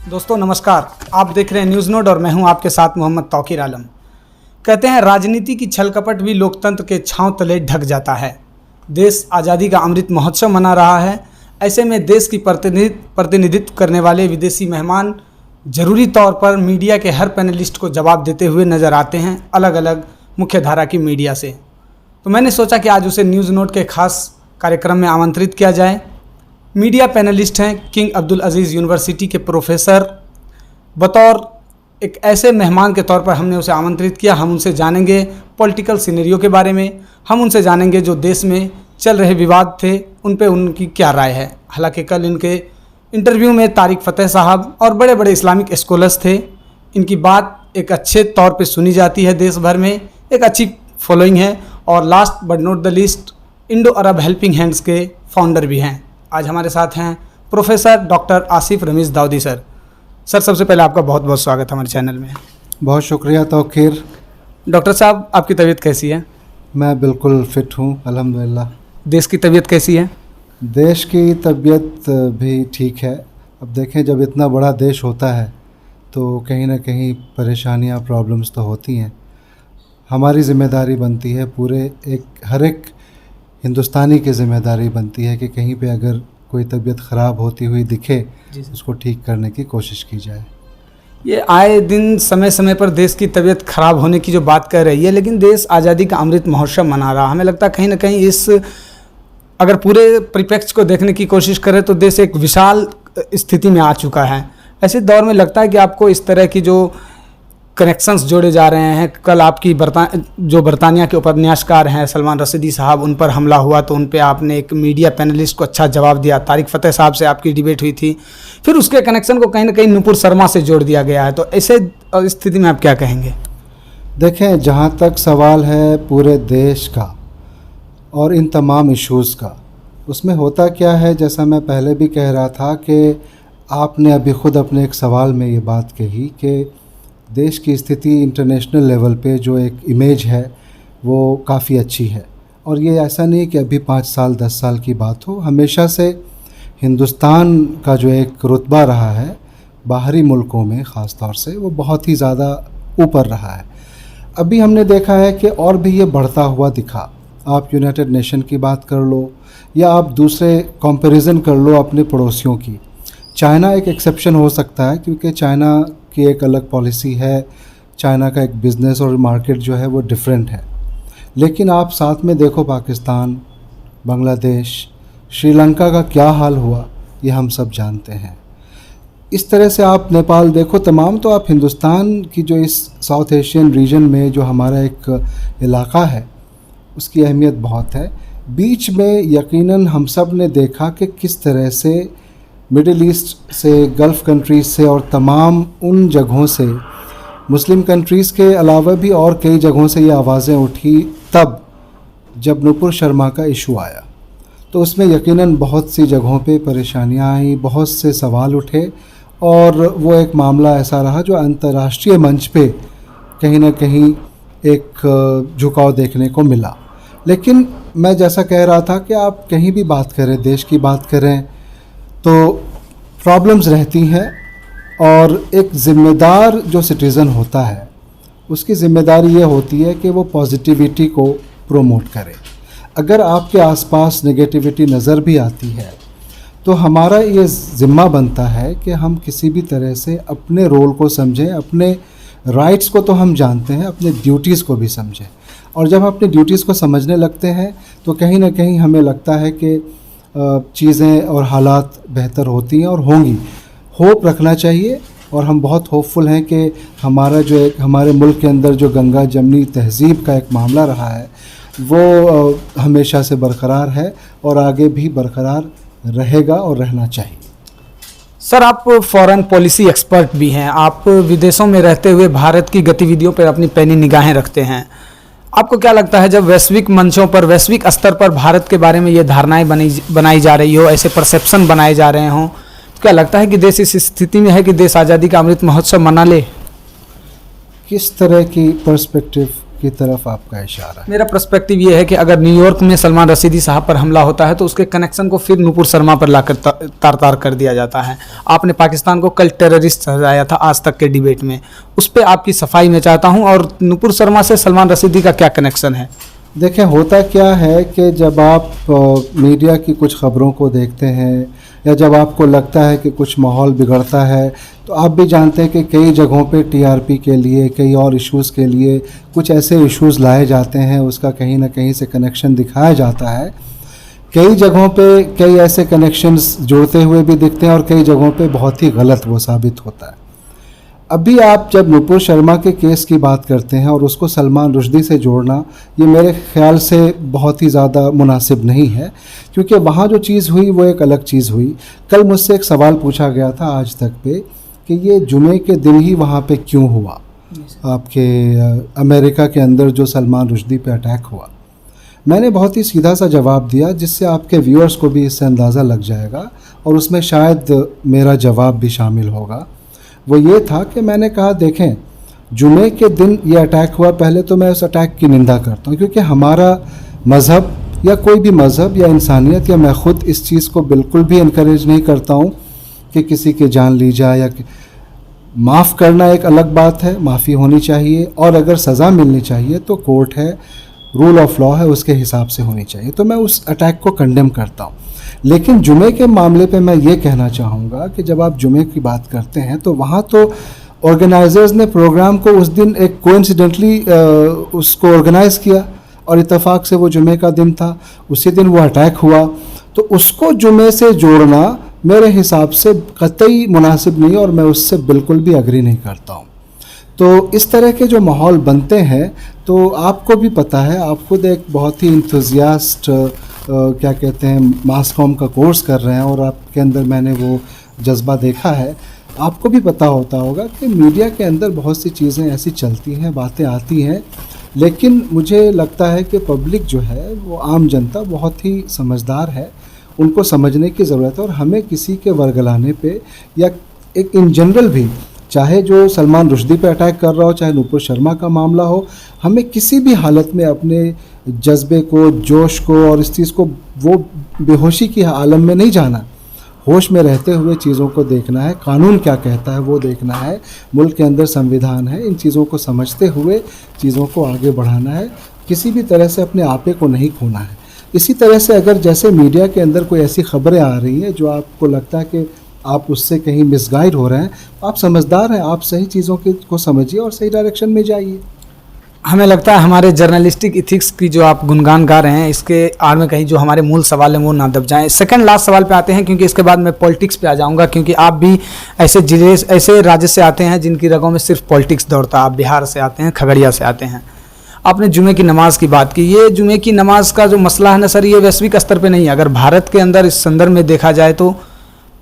दोस्तों नमस्कार, आप देख रहे हैं न्यूज़ नोट और मैं हूं आपके साथ मोहम्मद तौकीर आलम। कहते हैं राजनीति की छल कपट भी लोकतंत्र के छांव तले ढक जाता है। देश आज़ादी का अमृत महोत्सव मना रहा है। ऐसे में देश की प्रतिनिधित्व करने वाले विदेशी मेहमान जरूरी तौर पर मीडिया के हर पैनलिस्ट को जवाब देते हुए नज़र आते हैं, अलग अलग मुख्य धारा की मीडिया से। तो मैंने सोचा कि आज उसे न्यूज़ नोट के खास कार्यक्रम में आमंत्रित किया जाए। मीडिया पैनलिस्ट हैं किंग अब्दुल अजीज़ यूनिवर्सिटी के प्रोफेसर। बतौर एक ऐसे मेहमान के तौर पर हमने उसे आमंत्रित किया। हम उनसे जानेंगे पॉलिटिकल सिनेरियो के बारे में, हम उनसे जानेंगे जो देश में चल रहे विवाद थे उन पे उनकी क्या राय है। हालांकि कल इनके इंटरव्यू में तारिक फ़तेह साहब और बड़े बड़े इस्लामिक स्कॉलर्स थे। इनकी बात एक अच्छे तौर पे सुनी जाती है, देश भर में एक अच्छी फॉलोइंग है। और last but not the least, Indo Arab Helping Hands के फाउंडर भी हैं। आज हमारे साथ हैं professor doctor Asif Rameez Daudi sir. सबसे पहले आपका बहुत बहुत स्वागत हमारे चैनल में। बहुत शुक्रिया तौकीर। डॉक्टर साहब, आपकी तबीयत कैसी है? मैं बिल्कुल फ़िट हूँ अल्हम्दुलिल्लाह। देश की तबीयत कैसी है? देश की तबीयत भी ठीक है। अब देखें, जब इतना बड़ा देश होता है तो कहीं ना कहीं परेशानियाँ, प्रॉब्लम्स तो होती हैं। हमारी ज़िम्मेदारी बनती है, हर एक हिंदुस्तानी की ज़िम्मेदारी बनती है कि कहीं पे अगर कोई तबीयत ख़राब होती हुई दिखे उसको ठीक करने की कोशिश की जाए। ये आए दिन समय समय पर देश की तबीयत खराब होने की जो बात कर रही है, लेकिन देश आज़ादी का अमृत महोत्सव मना रहा। हमें लगता है कहीं ना कहीं इस अगर पूरे परिप्रेक्ष्य को देखने की कोशिश करें तो देश एक विशाल स्थिति में आ चुका है। ऐसे दौर में लगता है कि आपको इस तरह की जो कनेक्शंस जोड़े जा रहे हैं। कल आपकी जो बरतानिया के उपन्यासकार हैं सलमान रशीदी साहब, उन पर हमला हुआ तो उन पे आपने एक मीडिया पैनलिस्ट को अच्छा जवाब दिया। तारिक फ़तेह साहब से आपकी डिबेट हुई थी, फिर उसके कनेक्शन को कहीं ना कहीं नुपुर शर्मा से जोड़ दिया गया है। तो ऐसे स्थिति में आप क्या कहेंगे? देखें, जहाँ तक सवाल है पूरे देश का और इन तमाम इश्यूज़ का, उसमें होता क्या है, जैसा मैं पहले भी कह रहा था कि आपने अभी ख़ुद अपने एक सवाल में ये बात कही कि देश की स्थिति इंटरनेशनल लेवल पे जो एक इमेज है वो काफ़ी अच्छी है। और ये ऐसा नहीं कि अभी 5 साल 10 साल की बात हो। हमेशा से हिंदुस्तान का जो एक रुतबा रहा है बाहरी मुल्कों में ख़ास तौर से, वो बहुत ही ज़्यादा ऊपर रहा है। अभी हमने देखा है कि और भी ये बढ़ता हुआ दिखा। आप यूनाइटेड नेशन की बात कर लो या आप दूसरे कंपैरिजन कर लो अपने पड़ोसियों की। चाइना एक एक्सेप्शन हो सकता है क्योंकि चाइना की एक अलग पॉलिसी है, चाइना का एक बिज़नेस और मार्केट जो है वो डिफरेंट है। लेकिन आप साथ में देखो पाकिस्तान, बांग्लादेश, श्रीलंका का क्या हाल हुआ ये हम सब जानते हैं। इस तरह से आप नेपाल देखो, तमाम तो आप हिंदुस्तान की जो इस साउथ एशियन रीजन में जो हमारा एक इलाका है उसकी अहमियत बहुत है। बीच में यकीनन हम सब ने देखा कि किस तरह से मिडिल ईस्ट से, गल्फ़ कंट्रीज़ से और तमाम उन जगहों से, मुस्लिम कंट्रीज़ के अलावा भी और कई जगहों से ये आवाज़ें उठी तब जब नुपुर शर्मा का इशू आया। तो उसमें यकीनन बहुत सी जगहों पे परेशानियां आई, बहुत से सवाल उठे और वो एक मामला ऐसा रहा जो अंतर्राष्ट्रीय मंच पे कहीं ना कहीं एक झुकाव देखने को मिला। लेकिन मैं जैसा कह रहा था कि आप कहीं भी बात करें, देश की बात करें, तो प्रॉब्लम्स रहती हैं और एक ज़िम्मेदार जो सिटीज़न होता है उसकी ज़िम्मेदारी ये होती है कि वो पॉजिटिविटी को प्रोमोट करे। अगर आपके आसपास नेगेटिविटी नज़र भी आती है तो हमारा ये ज़िम्मा बनता है कि हम किसी भी तरह से अपने रोल को समझें, अपने राइट्स को तो हम जानते हैं, अपने ड्यूटीज़ को भी समझें। और जब हम अपनी ड्यूटीज़ को समझने लगते हैं तो कहीं ना कहीं हमें लगता है कि चीज़ें और हालात बेहतर होती हैं और होंगी। होप रखना चाहिए और हम बहुत होपफुल हैं कि हमारा जो एक हमारे मुल्क के अंदर जो गंगा जमनी तहज़ीब का एक मामला रहा है वो हमेशा से बरकरार है और आगे भी बरकरार रहेगा और रहना चाहिए। सर, आप फॉरेन पॉलिसी एक्सपर्ट भी हैं। आप विदेशों में रहते हुए भारत की गतिविधियों पर अपनी पैनी निगाहें रखते हैं। आपको क्या लगता है, जब वैश्विक मंचों पर, वैश्विक स्तर पर भारत के बारे में ये धारणाएं बनाई जा रही हो, ऐसे परसेप्शन बनाए जा रहे हों, तो क्या लगता है कि देश इस स्थिति में है कि देश आज़ादी का अमृत महोत्सव मना ले? किस तरह की पर्सपेक्टिव की तरफ आपका इशारा है। मेरा पर्सपेक्टिव ये है कि अगर न्यूयॉर्क में सलमान रशीदी साहब पर हमला होता है तो उसके कनेक्शन को फिर नूपुर शर्मा पर लाकर तार तार कर दिया जाता है। आपने पाकिस्तान को कल टेररिस्ट ठहराया था आज तक के डिबेट में, उस पर आपकी सफाई में चाहता हूँ। और नूपुर शर्मा से सलमान रशीदी का क्या कनेक्शन है? देखें, होता क्या है कि जब आप मीडिया की कुछ ख़बरों को देखते हैं या जब आपको लगता है कि कुछ माहौल बिगड़ता है, तो आप भी जानते हैं कि कई जगहों पे टीआरपी के लिए, कई और इश्यूज़ के लिए कुछ ऐसे इश्यूज़ लाए जाते हैं, उसका कहीं ना कहीं से कनेक्शन दिखाया जाता है। कई जगहों पे कई ऐसे कनेक्शंस जुड़ते हुए भी दिखते हैं और कई जगहों पे बहुत ही गलत वो साबित होता है। अभी आप जब नूपुर शर्मा के केस की बात करते हैं और उसको सलमान रुश्दी से जोड़ना, ये मेरे ख्याल से बहुत ही ज़्यादा मुनासिब नहीं है, क्योंकि वहाँ जो चीज़ हुई वो एक अलग चीज़ हुई। कल मुझसे एक सवाल पूछा गया था आज तक पे कि ये जुमे के दिन ही वहाँ पे क्यों हुआ, आपके अमेरिका के अंदर जो सलमान रुश्दी पे अटैक हुआ। मैंने बहुत ही सीधा सा जवाब दिया जिससे आपके व्यूअर्स को भी इससे अंदाज़ा लग जाएगा और उसमें शायद मेरा जवाब भी शामिल होगा। वो ये था कि मैंने कहा, देखें, जुमे के दिन ये अटैक हुआ, पहले तो मैं उस अटैक की निंदा करता हूँ, क्योंकि हमारा मज़हब या कोई भी मज़हब या इंसानियत या मैं ख़ुद इस चीज़ को बिल्कुल भी इनकरेज नहीं करता हूँ कि किसी की जान ली जाए। या माफ़ करना एक अलग बात है, माफ़ी होनी चाहिए, और अगर सज़ा मिलनी चाहिए तो कोर्ट है, रूल ऑफ लॉ है, उसके हिसाब से होनी चाहिए। तो मैं उस अटैक को कंडेम करता हूँ। लेकिन जुमे के मामले पे मैं ये कहना चाहूँगा कि जब आप जुमे की बात करते हैं तो वहाँ तो ऑर्गेनाइजर्स ने प्रोग्राम को उस दिन एक कोइंसिडेंटली उसको ऑर्गेनाइज़ किया और इत्तेफाक से वो जुमे का दिन था, उसी दिन वो अटैक हुआ, तो उसको जुमे से जोड़ना मेरे हिसाब से कतई मुनासिब नहीं और मैं उससे बिल्कुल भी एग्री नहीं करता हूँ। तो इस तरह के जो माहौल बनते हैं, तो आपको भी पता है, आप खुद एक बहुत ही इंथुजियास्ट क्या कहते हैं मास कॉम का कोर्स कर रहे हैं और आपके अंदर मैंने वो जज्बा देखा है। आपको भी पता होता होगा कि मीडिया के अंदर बहुत सी चीज़ें ऐसी चलती हैं, बातें आती हैं, लेकिन मुझे लगता है कि पब्लिक जो है, वो आम जनता बहुत ही समझदार है, उनको समझने की ज़रूरत है। और हमें किसी के वर्गलाने पे या एक इन जनरल भी, चाहे जो सलमान रुश्दी पे अटैक कर रहा हो, चाहे नूपुर शर्मा का मामला हो, हमें किसी भी हालत में अपने जज्बे को, जोश को और इस चीज़ को वो बेहोशी की आलम में नहीं जाना। होश में रहते हुए चीज़ों को देखना है, कानून क्या कहता है वो देखना है, मुल्क के अंदर संविधान है, इन चीज़ों को समझते हुए चीज़ों को आगे बढ़ाना है, किसी भी तरह से अपने आपे को नहीं खोना है। इसी तरह से अगर जैसे मीडिया के अंदर कोई ऐसी खबरें आ रही हैं जो आपको लगता है कि आप उससे कहीं मिसगाइड हो रहे हैं, आप समझदार हैं, आप सही चीज़ों को समझिए और सही डायरेक्शन में जाइए। हमें लगता है हमारे जर्नलिस्टिक इथिक्स की जो आप गुणगान गा रहे हैं, इसके आड़ में कहीं जो हमारे मूल सवाल हैं वो ना दब जाएं। सेकंड लास्ट सवाल पे आते हैं, क्योंकि इसके बाद मैं पॉलिटिक्स पे आ जाऊंगा, क्योंकि आप भी ऐसे जिले, ऐसे राज्य से आते हैं जिनकी रगों में सिर्फ पॉलिटिक्स दौड़ता है। आप बिहार से आते हैं, खगड़िया से आते हैं। आपने जुमे की नमाज़ की बात की। ये जुमे की नमाज़ का जो मसला है ना सर, ये वैश्विक स्तर पर नहीं है। अगर भारत के अंदर इस संदर्भ में देखा जाए तो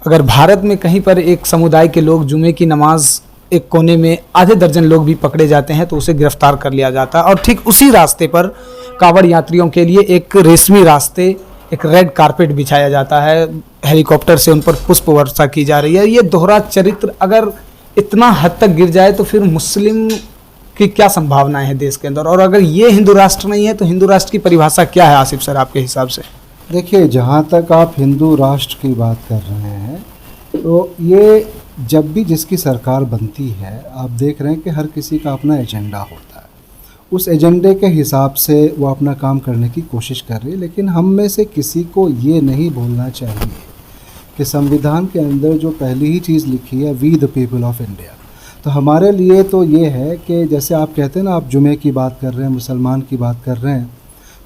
अगर भारत में कहीं पर एक समुदाय के लोग जुमे की नमाज एक कोने में आधे दर्जन लोग भी पकड़े जाते हैं तो उसे गिरफ्तार कर लिया जाता है। और ठीक उसी रास्ते पर कांवड़ यात्रियों के लिए एक रेशमी रास्ते, एक रेड कारपेट बिछाया जाता है, हेलीकॉप्टर से उन पर पुष्प वर्षा की जा रही है। ये दोहरा चरित्र अगर इतना हद तक गिर जाए तो फिर मुस्लिम की क्या संभावनाएं हैं देश के अंदर? और अगर ये हिंदू राष्ट्र नहीं है तो हिंदू राष्ट्र की परिभाषा क्या है आसिफ सर आपके हिसाब से? देखिए, जहाँ तक आप हिंदू राष्ट्र की बात कर रहे हैं, तो ये जब भी जिसकी सरकार बनती है, आप देख रहे हैं कि हर किसी का अपना एजेंडा होता है। उस एजेंडे के हिसाब से वो अपना काम करने की कोशिश कर रही है। लेकिन हम में से किसी को ये नहीं भूलना चाहिए कि संविधान के अंदर जो पहली ही चीज़ लिखी है, we the people of India, तो हमारे लिए तो ये है कि जैसे आप कहते हैं ना, आप जुमे की बात कर रहे हैं, मुसलमान की बात कर रहे हैं,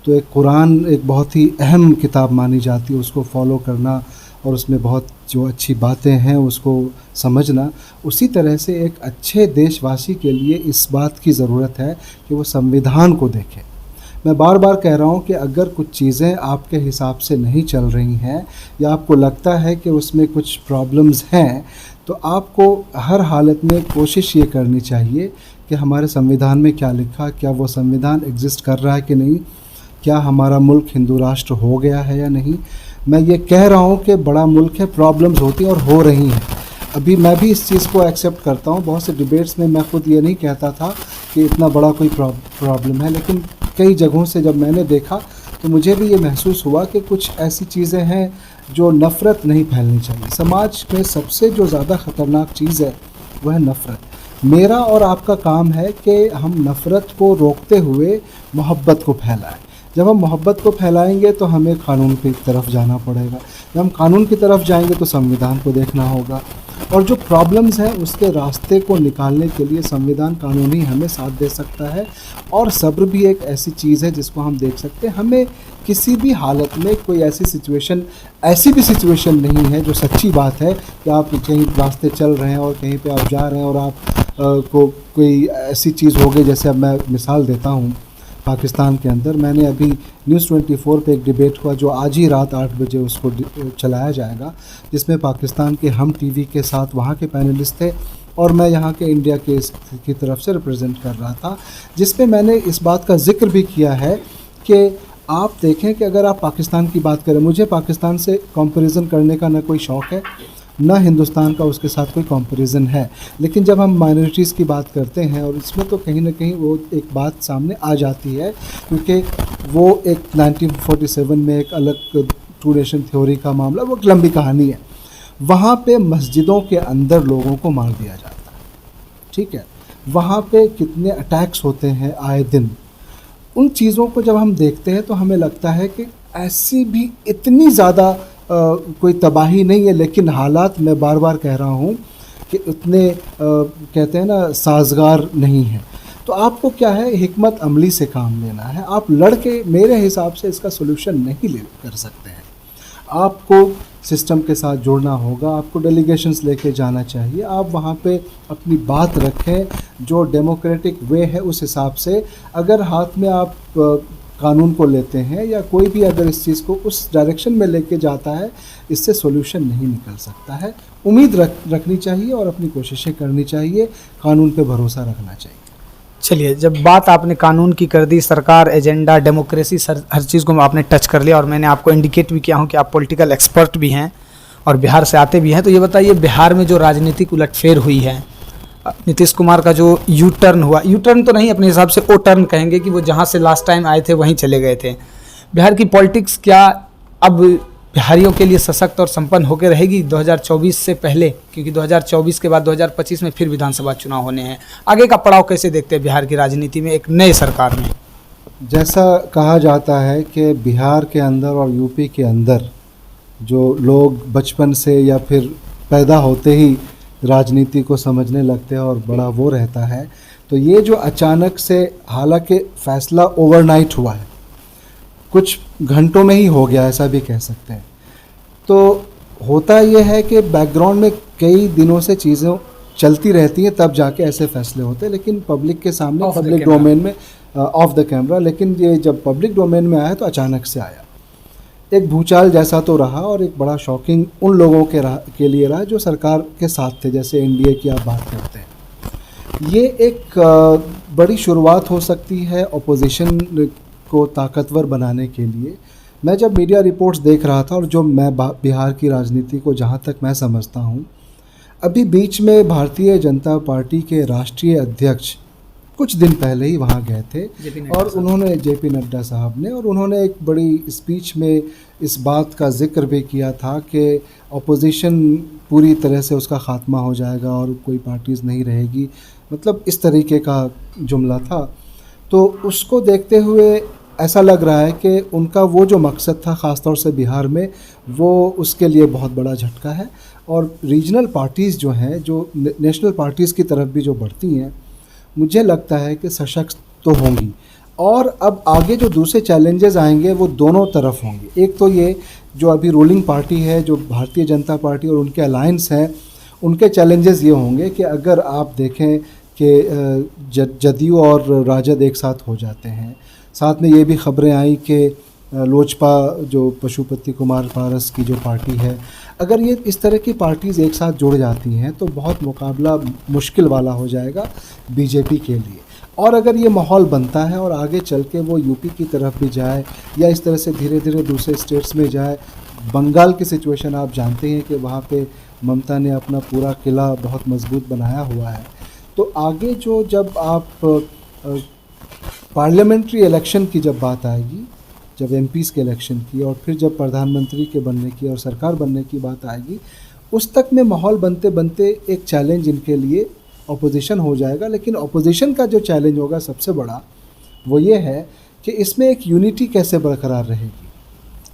तो एक कुरान एक बहुत ही अहम किताब मानी जाती है, उसको फॉलो करना और उसमें बहुत जो अच्छी बातें हैं उसको समझना। उसी तरह से एक अच्छे देशवासी के लिए इस बात की ज़रूरत है कि वो संविधान को देखें। मैं बार बार कह रहा हूँ कि अगर कुछ चीज़ें आपके हिसाब से नहीं चल रही हैं या आपको लगता है कि उसमें कुछ प्रॉब्लम्स हैं, तो आपको हर हालत में कोशिश ये करनी चाहिए कि हमारे संविधान में क्या लिखा, क्या वो संविधान एग्जिस्ट कर रहा है कि नहीं, क्या हमारा मुल्क हिंदू राष्ट्र हो गया है या नहीं। मैं ये कह रहा हूँ कि बड़ा मुल्क है, प्रॉब्लम्स होती हैं और हो रही हैं। अभी मैं भी इस चीज़ को एक्सेप्ट करता हूँ। बहुत से डिबेट्स में मैं खुद ये नहीं कहता था कि इतना बड़ा कोई प्रॉब्लम है, लेकिन कई जगहों से जब मैंने देखा तो मुझे भी ये महसूस हुआ कि कुछ ऐसी चीज़ें हैं जो नफ़रत नहीं फैलनी चाहिए। समाज में सबसे जो ज़्यादा ख़तरनाक चीज़ है वह है नफ़रत। मेरा और आपका काम है कि हम नफ़रत को रोकते हुए मोहब्बत को फैलाएं। जब हम मोहब्बत को फैलाएंगे तो हमें कानून की तरफ जाना पड़ेगा। जब हम कानून की तरफ जाएंगे तो संविधान को देखना होगा, और जो प्रॉब्लम्स हैं उसके रास्ते को निकालने के लिए संविधान, कानून ही हमें साथ दे सकता है। और सब्र भी एक ऐसी चीज़ है जिसको हम देख सकते हैं। हमें किसी भी हालत में कोई ऐसी भी सिचुएशन नहीं है जो सच्ची बात है कि आप कहीं रास्ते चल रहे हैं और कहीं पे आप जा रहे हैं और आप को कोई ऐसी चीज़ हो गई। जैसे अब मैं मिसाल देता हूँ, पाकिस्तान के अंदर मैंने अभी न्यूज़ 24 पे एक डिबेट हुआ जो आज ही रात 8 बजे उसको चलाया जाएगा, जिसमें पाकिस्तान के हम टीवी के साथ वहाँ के पैनलिस्ट थे और मैं यहाँ के इंडिया के की तरफ से रिप्रेजेंट कर रहा था, जिसमें मैंने इस बात का जिक्र भी किया है कि आप देखें कि अगर आप पाकिस्तान की बात करें, मुझे पाकिस्तान से कंपैरिजन करने का ना कोई शौक़ है, ना हिंदुस्तान का उसके साथ कोई कंपैरिजन है, लेकिन जब हम माइनॉरिटीज़ की बात करते हैं और इसमें तो कहीं ना कहीं वो एक बात सामने आ जाती है, क्योंकि वो एक 1947 में एक अलग टू नेशन थ्योरी का मामला, वो एक लंबी कहानी है। वहाँ पे मस्जिदों के अंदर लोगों को मार दिया जाता है, ठीक है, वहाँ पे कितने अटैक्स होते हैं आए दिन। उन चीज़ों को जब हम देखते हैं तो हमें लगता है कि ऐसी भी इतनी ज़्यादा कोई तबाही नहीं है, लेकिन हालात, मैं बार बार कह रहा हूँ कि उतने कहते हैं ना साजगार नहीं है। तो आपको क्या है, हिकमत अमली से काम लेना है। आप लड़के मेरे हिसाब से इसका सोल्यूशन नहीं कर सकते हैं। आपको सिस्टम के साथ जुड़ना होगा, आपको डेलीगेशंस लेके जाना चाहिए, आप वहाँ पे अपनी बात रखें जो डेमोक्रेटिक वे है उस हिसाब से। अगर हाथ में आप कानून को लेते हैं या कोई भी अगर इस चीज़ को उस डायरेक्शन में लेके जाता है, इससे सॉल्यूशन नहीं निकल सकता है। उम्मीद रखनी चाहिए और अपनी कोशिशें करनी चाहिए, कानून पे भरोसा रखना चाहिए। चलिए, जब बात आपने कानून की कर दी, सरकार, एजेंडा, डेमोक्रेसी, हर चीज़ को आपने टच कर लिया और मैंने आपको इंडिकेट भी किया हूँ कि आप पॉलिटिकल एक्सपर्ट भी हैं और बिहार से आते भी हैं, तो ये बताइए, बिहार में जो राजनीतिक उलटफेर हुई है, नीतीश कुमार का जो यू टर्न हुआ, यू टर्न तो नहीं, अपने हिसाब से ओ टर्न कहेंगे कि वो जहाँ से लास्ट टाइम आए थे वहीं चले गए थे। बिहार की पॉलिटिक्स क्या अब बिहारियों के लिए सशक्त और संपन्न होकर रहेगी 2024 से पहले, क्योंकि 2024 के बाद 2025 में फिर विधानसभा चुनाव होने हैं। आगे का पड़ाव कैसे देखते हैं बिहार की राजनीति में एक नए सरकार में? जैसा कहा जाता है कि बिहार के अंदर और यूपी के अंदर जो लोग बचपन से या फिर पैदा होते ही राजनीति को समझने लगते हैं और बड़ा वो रहता है, तो ये जो अचानक से, हालांकि फ़ैसला ओवरनाइट हुआ है, कुछ घंटों में ही हो गया, ऐसा भी कह सकते हैं, तो होता ये है कि बैकग्राउंड में कई दिनों से चीज़ें चलती रहती हैं, तब जाके ऐसे फैसले होते हैं। लेकिन पब्लिक के सामने, पब्लिक डोमेन में, ऑफ द कैमरा, लेकिन ये जब पब्लिक डोमेन में आया तो अचानक से आया। एक भूचाल जैसा तो रहा और एक बड़ा शॉकिंग उन लोगों के लिए रहा जो सरकार के साथ थे, जैसे एनडीए की आप बात करते हैं। ये एक बड़ी शुरुआत हो सकती है अपोजिशन को ताकतवर बनाने के लिए। मैं जब मीडिया रिपोर्ट्स देख रहा था और जो मैं बिहार की राजनीति को जहाँ तक मैं समझता हूँ, अभी बीच में भारतीय जनता पार्टी के राष्ट्रीय अध्यक्ष कुछ दिन पहले ही वहाँ गए थे और उन्होंने, जेपी नड्डा साहब ने, और उन्होंने एक बड़ी स्पीच में इस बात का जिक्र भी किया था कि अपोजिशन पूरी तरह से उसका ख़ात्मा हो जाएगा और कोई पार्टीज़ नहीं रहेगी, मतलब इस तरीके का जुमला था। तो उसको देखते हुए ऐसा लग रहा है कि उनका वो जो मकसद था ख़ासतौर से बिहार में, वो उसके लिए बहुत बड़ा झटका है। और रीजनल पार्टीज़ जो हैं, जो नेशनल पार्टीज़ की तरफ भी जो बढ़ती हैं, मुझे लगता है कि सशक्त तो होंगी। और अब आगे जो दूसरे चैलेंजेस आएंगे वो दोनों तरफ होंगे। एक तो ये जो अभी रूलिंग पार्टी है, जो भारतीय जनता पार्टी और उनके अलायंस हैं, उनके चैलेंजेस ये होंगे कि अगर आप देखें कि जदयू और राजद एक साथ हो जाते हैं, साथ में ये भी खबरें आई कि लोजपा, जो पशुपति कुमार पारस की जो पार्टी है, अगर ये इस तरह की पार्टीज़ एक साथ जुड़ जाती हैं तो बहुत मुकाबला मुश्किल वाला हो जाएगा बीजेपी के लिए। और अगर ये माहौल बनता है और आगे चल के वो यूपी की तरफ भी जाए या इस तरह से धीरे धीरे दूसरे स्टेट्स में जाए, बंगाल की सिचुएशन आप जानते हैं कि वहाँ पे ममता ने अपना पूरा किला बहुत मजबूत बनाया हुआ है, तो आगे जो जब आप पार्लियामेंट्री इलेक्शन की जब बात आएगी, जब एमपीज़ के इलेक्शन की और फिर जब प्रधानमंत्री के बनने की और सरकार बनने की बात आएगी, उस तक में माहौल बनते बनते एक चैलेंज इनके लिए अपोजिशन हो जाएगा। लेकिन अपोजिशन का जो चैलेंज होगा सबसे बड़ा वो ये है कि इसमें एक यूनिटी कैसे बरकरार रहेगी।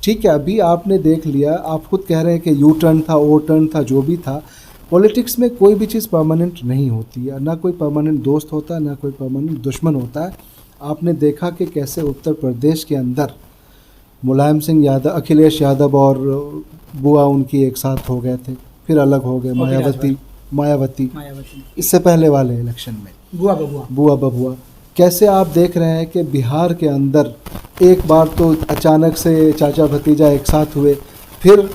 ठीक है, अभी आपने देख लिया, आप खुद कह रहे हैं कि यू टर्न था, ओ टर्न था, जो भी था। पॉलिटिक्स में कोई भी चीज़ परमानेंट नहीं होती है, ना कोई परमानेंट दोस्त होता है, ना कोई परमानेंट दुश्मन होता है। आपने देखा कि कैसे उत्तर प्रदेश के अंदर मुलायम सिंह यादव, अखिलेश यादव और बुआ उनकी एक साथ हो गए थे, फिर अलग हो गए, मायावती इससे पहले वाले इलेक्शन में बुआ बबुआ। कैसे आप देख रहे हैं कि बिहार के अंदर एक बार तो अचानक से चाचा भतीजा एक साथ हुए, फिर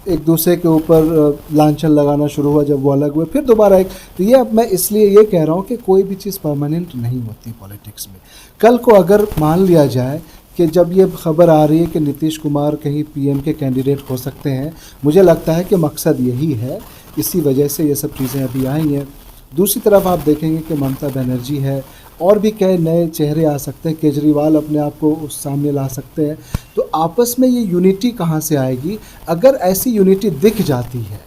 एक दूसरे के ऊपर लांछन लगाना शुरू हुआ जब वो अलग हुए, फिर दोबारा एक। तो ये अब मैं इसलिए ये कह रहा हूँ कि कोई भी चीज़ परमानेंट नहीं होती पॉलिटिक्स में। कल को अगर मान लिया जाए कि जब ये खबर आ रही है कि नीतीश कुमार कहीं पीएम के कैंडिडेट हो सकते हैं, मुझे लगता है कि मकसद यही है, इसी वजह से ये सब चीज़ें अभी आई हैं। दूसरी तरफ आप देखेंगे कि ममता बनर्जी है, और भी कई नए चेहरे आ सकते हैं, केजरीवाल अपने आप को उस सामने ला सकते हैं। तो आपस में ये यूनिटी कहाँ से आएगी? अगर ऐसी यूनिटी दिख जाती है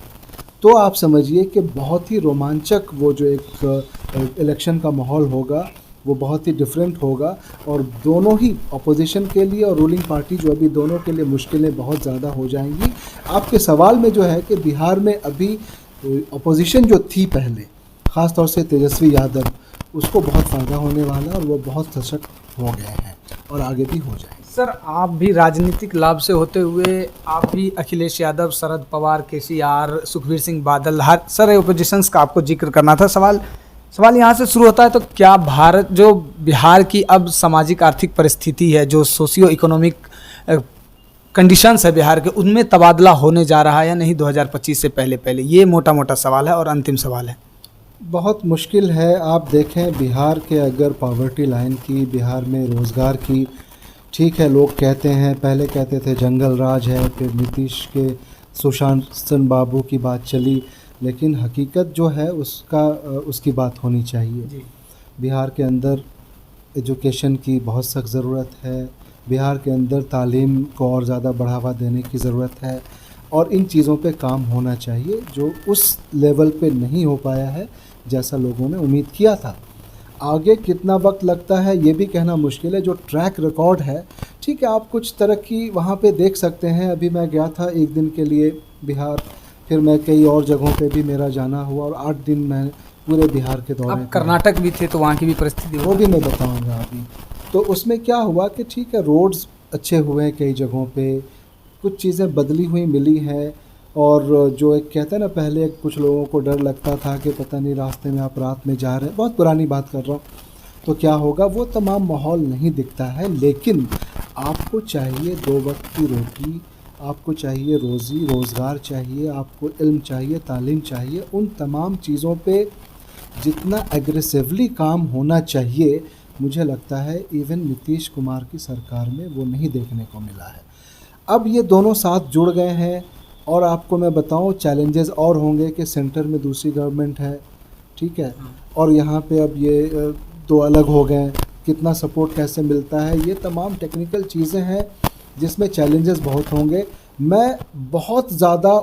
तो आप समझिए कि बहुत ही रोमांचक वो जो एक इलेक्शन का माहौल होगा वो बहुत ही डिफरेंट होगा, और दोनों ही अपोजिशन के लिए और रूलिंग पार्टी जो अभी दोनों के लिए मुश्किलें बहुत ज़्यादा हो जाएंगी। आपके सवाल में जो है कि बिहार में अभी अपोजिशन जो थी पहले, ख़ास तौर से तेजस्वी यादव, उसको बहुत फ़ायदा होने वाला है और वो बहुत सशक्त हो गए हैं और आगे भी हो जाएंगे। सर, आप भी राजनीतिक लाभ से होते हुए आप भी अखिलेश यादव, शरद पवार, केसीआर, सुखबीर सिंह बादल, हर सारे ओपोजिशंस का आपको जिक्र करना था। सवाल यहाँ से शुरू होता है, तो क्या भारत जो बिहार की अब सामाजिक आर्थिक परिस्थिति है, जो सोशियो इकोनॉमिक कंडीशंस है बिहार के, उनमें तबादला होने जा रहा है या नहीं 2025 से पहले? ये मोटा मोटा सवाल है और अंतिम सवाल है। बहुत मुश्किल है। आप देखें बिहार के अगर पॉवर्टी लाइन की, बिहार में रोज़गार की, ठीक है, लोग कहते हैं, पहले कहते थे जंगल राज है, फिर नीतीश के सुशासन बाबू की बात चली, लेकिन हकीकत जो है उसकी बात होनी चाहिए। बिहार के अंदर एजुकेशन की बहुत सख्त ज़रूरत है, बिहार के अंदर तालीम को और ज़्यादा बढ़ावा देने की ज़रूरत है, और इन चीज़ों पे काम होना चाहिए जो उस लेवल पे नहीं हो पाया है जैसा लोगों ने उम्मीद किया था। आगे कितना वक्त लगता है ये भी कहना मुश्किल है। जो ट्रैक रिकॉर्ड है, ठीक है, आप कुछ तरक्की वहाँ पे देख सकते हैं। अभी मैं गया था एक दिन के लिए बिहार, फिर मैं कई और जगहों पे भी मेरा जाना हुआ, और 8 दिन मैं पूरे बिहार के दौरे। आप कर्नाटक भी थे तो वहाँ की भी परिस्थिति वो भी मैं बताऊँगा अभी। तो उसमें क्या हुआ कि ठीक है, रोड्स अच्छे हुए हैं कई जगहों पे, कुछ चीज़ें बदली हुई मिली हैं, और जो एक कहते हैं ना, पहले कुछ लोगों को डर लगता था कि पता नहीं रास्ते में आप रात में जा रहे हैं, बहुत पुरानी बात कर रहा हूँ, तो क्या होगा, वो तमाम माहौल नहीं दिखता है। लेकिन आपको चाहिए 2 वक्त की रोटी, आपको चाहिए रोज़ी रोज़गार चाहिए, आपको इल्म चाहिए, तालीम चाहिए। उन तमाम चीज़ों पे जितना एग्रेसिवली काम होना चाहिए, मुझे लगता है इवन नीतीश कुमार की सरकार में वो नहीं देखने को मिला है। अब ये दोनों साथ जुड़ गए हैं, और आपको मैं बताऊं चैलेंजेस और होंगे कि सेंटर में दूसरी गवर्नमेंट है, ठीक है, और यहाँ पे अब ये 2 अलग हो गए, कितना सपोर्ट कैसे मिलता है, ये तमाम टेक्निकल चीज़ें हैं जिसमें चैलेंजेस बहुत होंगे। मैं बहुत ज़्यादा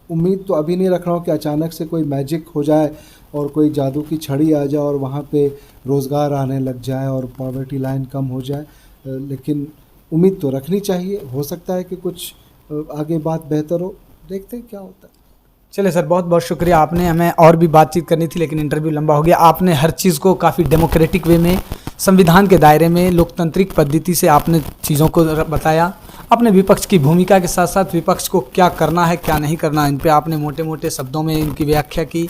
उम्मीद तो अभी नहीं रख रहा हूँ कि अचानक से कोई मैजिक हो जाए और कोई जादू की छड़ी आ जाए और वहाँ पे रोज़गार आने लग जाए और पॉवर्टी लाइन कम हो जाए, लेकिन उम्मीद तो रखनी चाहिए। हो सकता है कि कुछ आगे बात बेहतर हो, देखते हैं क्या होता है। चलिए सर, बहुत बहुत शुक्रिया। आपने हमें और भी बातचीत करनी थी लेकिन इंटरव्यू लंबा हो गया। आपने हर चीज़ को काफ़ी डेमोक्रेटिक वे में, संविधान के दायरे में, लोकतांत्रिक पद्धति से आपने चीज़ों को बताया। आपने विपक्ष की भूमिका के साथ साथ विपक्ष को क्या करना है क्या नहीं करना, इन पे आपने मोटे मोटे शब्दों में इनकी व्याख्या की।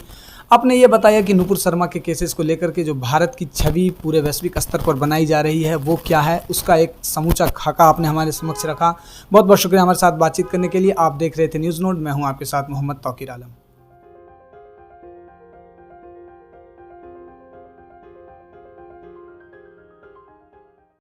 आपने ये बताया कि नुपुर शर्मा के केसेस को लेकर के जो भारत की छवि पूरे वैश्विक स्तर पर बनाई जा रही है वो क्या है, उसका एक समूचा खाका आपने हमारे समक्ष रखा। बहुत बहुत शुक्रिया हमारे साथ बातचीत करने के लिए। आप देख रहे थे न्यूज़ नोट, मैं हूं आपके साथ मोहम्मद तौकीर आलम।